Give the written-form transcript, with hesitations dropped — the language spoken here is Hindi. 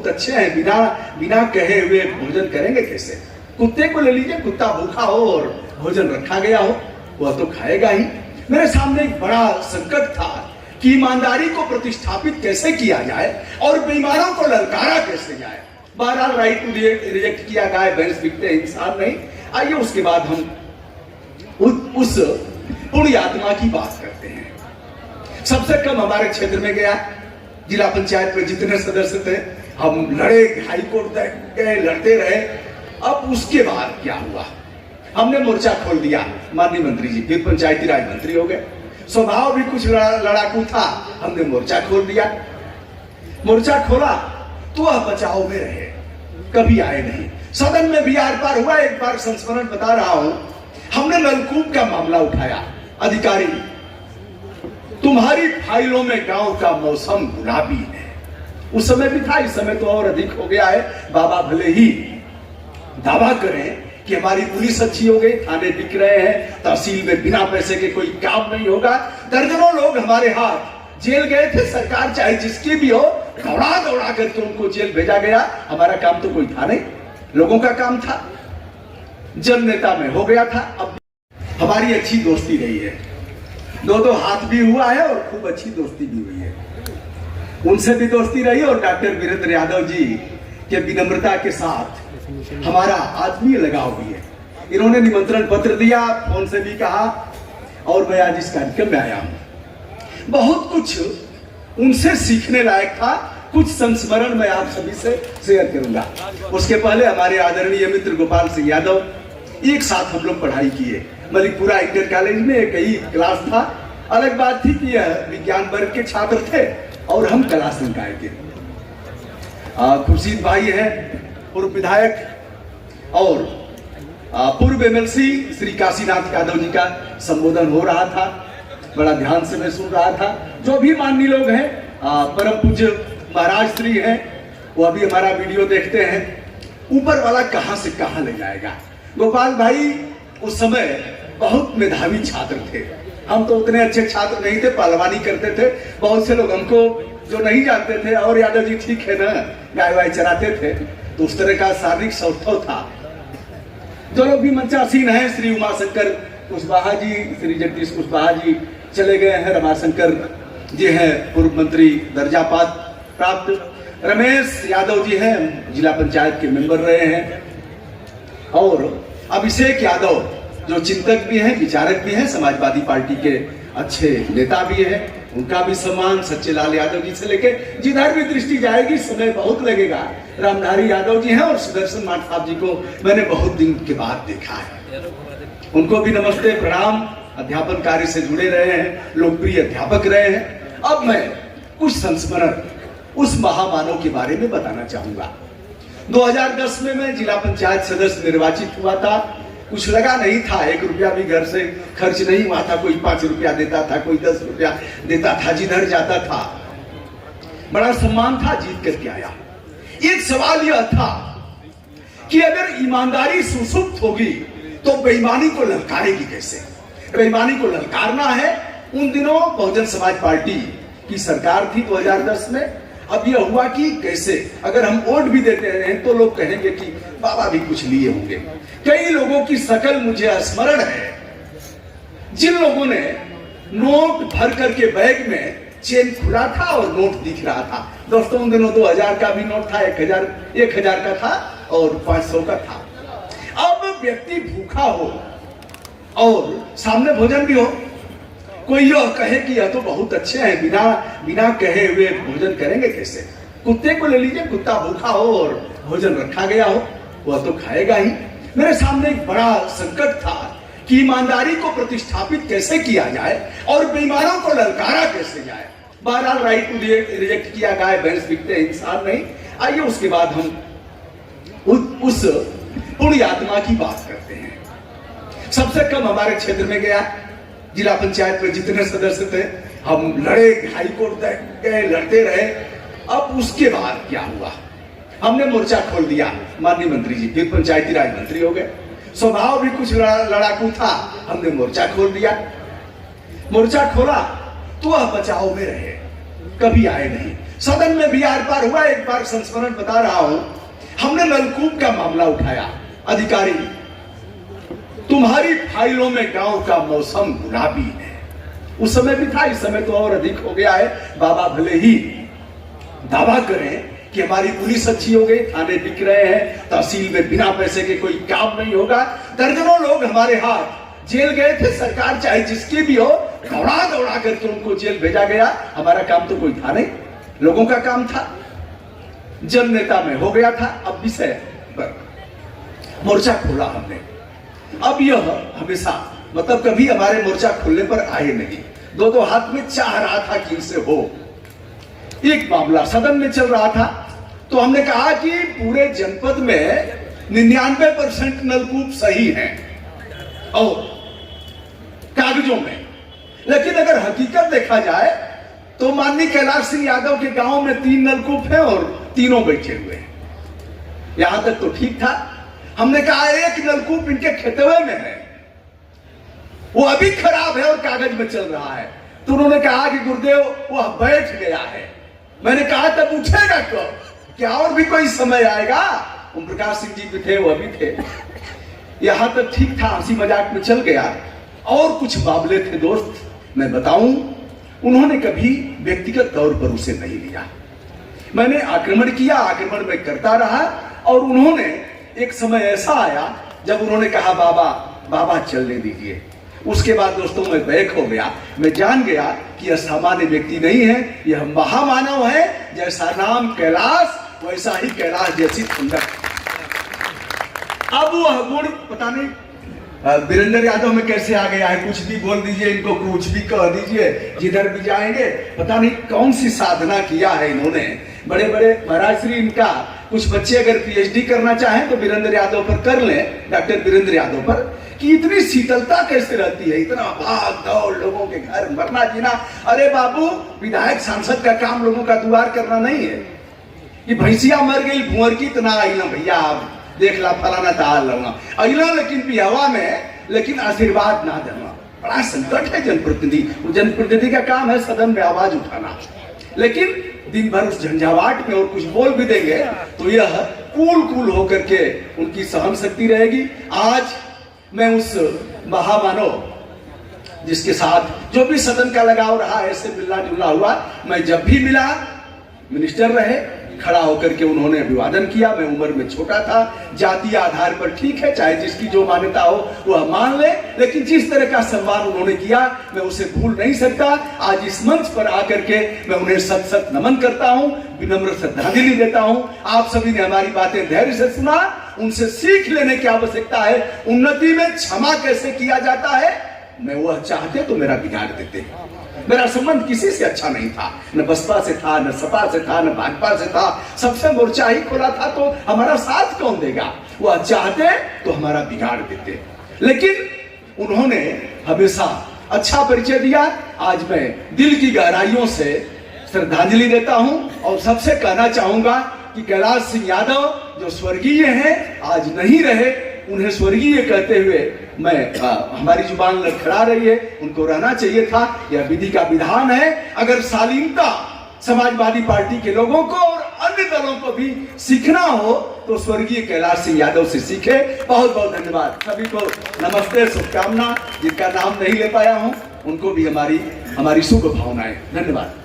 बहुत अच्छे हैं, बिना बिना कहे हुए भोजन करेंगे कैसे? कुत्ते को ले लीजिए, कुत्ता भूखा हो और भोजन रखा गया हो, वह तो खाएगा ही। मेरे सामने एक बड़ा संकट था कि ईमानदारी को प्रतिष्ठापित कैसे किया जाए और बेईमानों को ललकारा कैसे जाए। बहरहाल राइट टू रिजेक्ट किया, गाय भैंस बिकते हैं, इंसान नहीं। आइए उसके बाद हम उस पुण्य आत्मा की बात करते हैं। सबसे कम हमारे क्षेत्र में गया, जिला पंचायत में जितने सदस्य थे हम लड़े, हाईकोर्ट तक गए, लड़ते रहे। अब उसके बाद क्या हुआ, हमने मोर्चा खोल दिया। माननीय मंत्री जी फिर पंचायती राज मंत्री हो गए, स्वभाव भी कुछ लड़ाकू था, हमने मोर्चा खोल दिया। मोर्चा खोला तो वह बचाव में रहे, कभी आए नहीं। सदन में भी आर पार हुआ। एक बार संस्मरण बता रहा हूं, हमने नलकूप का मामला उठाया। अधिकारी, तुम्हारी फाइलों में गांव का मौसम गुलाबी है। उस समय भी था, इस समय तो और अधिक हो गया है। बाबा भले ही दावा करें कि हमारी पुलिस अच्छी हो गई, थाने बिक रहे हैं, तहसील में बिना पैसे के कोई काम नहीं होगा। दर्जनों लोग हमारे हाथ जेल गए थे, सरकार चाहे जिसकी भी हो दौड़ा दौड़ा करके उनको जेल भेजा गया। हमारा काम तो कोई था नहीं, लोगों का काम था, जन नेता में हो गया था। अब हमारी अच्छी दोस्ती रही है, दो हाथ भी हुआ है और खूब अच्छी दोस्ती भी हुई है। उनसे भी दोस्ती रही और डॉक्टर वीरेंद्र यादव जी के विनम्रता के साथ हमारा आत्मीय लगाव भी है। इन्होंने निमंत्रण पत्र दिया, फोन से भी कहा और मैं आज इस कार्यक्रम में आया हूं। बहुत कुछ उनसे सीखने लायक था, कुछ संस्मरण मैं आप सभी से शेयर करूंगा। उसके पहले हमारे आदरणीय मित्र गोपाल सिंह यादव, एक साथ हम लोग पढ़ाई किए, मलिकपुरा इंटर कॉलेज में एक ही क्लास था। अलग बात थी कि यह विज्ञान वर्ग के छात्र थे और हम कला संकाय के। खुर्शीद भाई है पूर्व विधायक और पूर्व एमएलसी श्री काशीनाथ यादव जी का संबोधन हो रहा था, बड़ा ध्यान से मैं सुन रहा था। जो भी माननीय लोग हैं, परम पूज्य महाराज श्री हैं, वो अभी हमारा वीडियो देखते हैं। ऊपर वाला कहां से कहां ले जाएगा। गोपाल भाई उस समय बहुत मेधावी छात्र थे, हम तो उतने अच्छे छात्र नहीं थे, पहलवानी करते थे। बहुत से लोग हमको जो नहीं जानते थे, और यादव जी ठीक है ना, गाय वाय चराते थे, तो उस तरह का शारीरिक सौष्ठव था। जो लोग भी मंचासीन हैं, श्री उमाशंकर कुशवाहा जी, श्री जगदीश कुशवाहा जी चले गए हैं, रमाशंकर जी हैं पूर्व मंत्री दर्जा प्राप्त, रमेश यादव जी हैं जिला पंचायत के मेंबर रहे हैं, और अभिषेक यादव जो चिंतक भी हैं, विचारक भी हैं, समाजवादी पार्टी के अच्छे नेता भी हैं, उनका भी सम्मान। सच्चे लाल यादव जी से लेके जिधर भी दृष्टि जाएगी, समय बहुत लगेगा। रामधारी यादव जी हैं और सुदर्शन माठ साहब जी को मैंने बहुत दिन के बाद देखा है, उनको भी नमस्ते प्रणाम। अध्यापन कार्य से जुड़े रहे हैं, लोकप्रिय अध्यापक रहे हैं। अब मैं कुछ संस्मरण उस महामानव के बारे में बताना चाहूंगा। 2010 में मैं जिला पंचायत सदस्य निर्वाचित हुआ था। कुछ लगा नहीं था, 1 रुपया भी घर से खर्च नहीं हुआ था। कोई 5 रुपया देता था, कोई 10 रुपया देता था, जिधर जाता था बड़ा सम्मान था, जीत करके आया। एक सवाल यह था कि अगर ईमानदारी सुसुप्त होगी तो बेईमानी को ललकारेगी कैसे? बेईमानी को ललकारना है। उन दिनों बहुजन समाज पार्टी की सरकार थी 2010 में। अब यह हुआ कि कैसे, अगर हम वोट भी देते हैं तो लोग कहेंगे कि बाबा भी कुछ लिए होंगे। कई लोगों की शकल मुझे स्मरण है, जिन लोगों ने नोट भर करके बैग में चेन खुला था और नोट दिख रहा था। दोस्तों उन दिनों 2000 का भी नोट था, 1000 का था और 500 का था। अब व्यक्ति भूखा हो और सामने भोजन भी हो, कोई यह कहे कि यह तो बहुत अच्छे हैं, बिना कहे हुए भोजन करेंगे कैसे? कुत्ते को ले लीजिए, कुत्ता भूखा हो और भोजन रखा गया हो, वह तो खाएगा ही। मेरे सामने एक बड़ा संकट था कि ईमानदारी को प्रतिष्ठापित कैसे किया जाए और बेईमानों को ललकारा कैसे जाए। बहरहाल राइट टू रिजेक्ट किया, गाय भैंस बिकते हैं, इंसान नहीं। आइए उसके बाद हम उस पुण्य आत्मा की बात करते हैं। सबसे कम हमारे क्षेत्र में गया, जिला पंचायत में जितने सदस्य थे हम लड़े, हाईकोर्ट तक गए, लड़ते रहे। अब उसके बाद क्या हुआ, हमने मोर्चा खोल दिया। माननीय मंत्री जी फिर पंचायती राज मंत्री हो गए, स्वभाव भी कुछ लड़ाकू था, हमने मोर्चा खोल दिया। मोर्चा खोला तो वह बचाव में रहे, कभी आए नहीं। सदन में भी आर पार हुआ। एक बार संस्मरण बता रहा हूं, हमने नलकूप का मामला उठाया। अधिकारी, तुम्हारी फाइलों में गांव का मौसम गुलाबी है। उस समय भी था, इस समय तो और अधिक हो गया है। बाबा भले ही दावा करें कि हमारी पुलिस अच्छी हो गई, थाने बिक रहे हैं, तहसील में बिना पैसे के कोई काम नहीं होगा। दर्जनों लोग हमारे हाथ जेल गए थे, सरकार चाहे जिसकी भी हो, दौड़ा दौड़ा करके उनको जेल भेजा गया। हमारा काम तो कोई था नहीं, लोगों का काम था। जन नेता में हो गया था। अब विषय पर मोर्चा खोला हमने। अब यह हमेशा मतलब कभी हमारे मोर्चा खोलने पर आए नहीं, दो दो हाथ में चाह रहा था कि इनसे हो। एक मामला सदन में चल रहा था, तो हमने कहा कि पूरे जनपद में 99% नलकूप सही हैं और कागजों में, लेकिन अगर हकीकत देखा जाए तो माननीय कैलाश सिंह यादव के गांव में 3 नलकूप हैं और तीनों बैठे हुए हैं। यहां तक तो ठीक था। हमने कहा एक नलकूप इनके खेतवे में है, वो अभी खराब है और कागज में चल रहा है। तो उन्होंने कहा कि गुरुदेव वह बैठ गया है। मैंने कहा तब उठेगा कब? क्या और भी कोई समय आएगा? ओम प्रकाश सिंह जी भी थे, वह भी थे। यहां तक ठीक था, हंसी मजाक में चल गया। और कुछ मामले थे दोस्त, मैं बताऊं, उन्होंने कभी व्यक्तिगत तौर पर उसे नहीं लिया। मैंने आक्रमण किया, आक्रमण में करता रहा। और उन्होंने एक समय ऐसा आया जब उन्होंने कहा बाबा बाबा चलने दीजिए। उसके बाद दोस्तों मैं बैक हो गया। मैं जान गया कि यह सामान्य व्यक्ति नहीं है, यह महामानव है। जैसा नाम कैलाश, वैसा ही कैलाश जैसी ठंडक। अब वह गुण पता नहीं वीरेंद्र यादव में कैसे आ गया है। कुछ भी बोल दीजिए, इनको कुछ भी कह दीजिए, जिधर भी जाएंगे पता नहीं कौन सी साधना किया है इन्होंने। बड़े बड़े महाराज श्री, इनका कुछ बच्चे अगर पीएचडी करना चाहें तो वीरेंद्र यादव पर कर लें, डॉक्टर वीरेंद्र यादव पर, कि इतनी शीतलता कैसे रहती है, इतना भाग दौड़, लोगों के घर मरना जीना। अरे बाबू, विधायक सांसद का काम लोगों का दुआर करना नहीं है। कि भैंसिया मर गई भुअर की, इतना आई ना भैया, आप देख ला फलाना ताल लूंगा अगला, लेकिन पियावा में, लेकिन आशीर्वाद ना देना। बड़ा संकट है जनप्रतिनिधि। जनप्रतिनिधि का काम है सदन में आवाज उठाना, लेकिन दिन भर उस झंझावाट में और कुछ बोल भी देंगे तो यह कूल होकर के उनकी सहन शक्ति रहेगी। आज मैं उस महामानव जिसके साथ जो भी सदन का लगाव रहा, ऐसे मिलना जुलना हुआ, मैं जब भी मिला, मिनिस्टर रहे, खड़ा होकर के उन्होंने अभिवादन किया। मैं उम्र में छोटा था, जातीय आधार पर ठीक है, चाहे जिसकी जो मान्यता हो वह मान ले, लेकिन जिस तरह का सम्मान उन्होंने किया मैं उसे भूल नहीं सकता। आज इस मंच पर आकर के मैं उन्हें सत सत नमन करता हूं, विनम्र श्रद्धांजलि देता हूं। आप सभी ने हमारी बातें धैर्य से सुना, उनसे सीख लेने की आवश्यकता है। उन्नति में क्षमा कैसे किया जाता है, मैं वह चाहते तो मेरा बिगाड़ देते। मेरा संबंध किसी से अच्छा नहीं था, न बसपा से था, न सपा से था, न भाजपा से था। सबसे मोर्चा ही खोला था, तो हमारा साथ कौन देगा? वह चाहते तो हमारा बिगाड़ देते, लेकिन उन्होंने हमेशा अच्छा परिचय दिया। आज मैं दिल की गहराइयों से श्रद्धांजलि देता हूं और सबसे कहना चाहूंगा कि कैलाश सिंह यादव जो स्वर्गीय हैं, आज नहीं रहे, उन्हें स्वर्गीय कहते हुए मैं हमारी जुबान लड़खड़ा रही है, उनको रहना चाहिए था। यह विधि का विधान है। अगर शालीनता समाजवादी पार्टी के लोगों को और अन्य दलों को भी सीखना हो तो स्वर्गीय कैलाश सिंह यादव से सीखे। बहुत बहुत धन्यवाद सभी को, नमस्ते, शुभकामना। जिनका नाम नहीं ले पाया हूं उनको भी हमारी शुभ भावनाएं। धन्यवाद।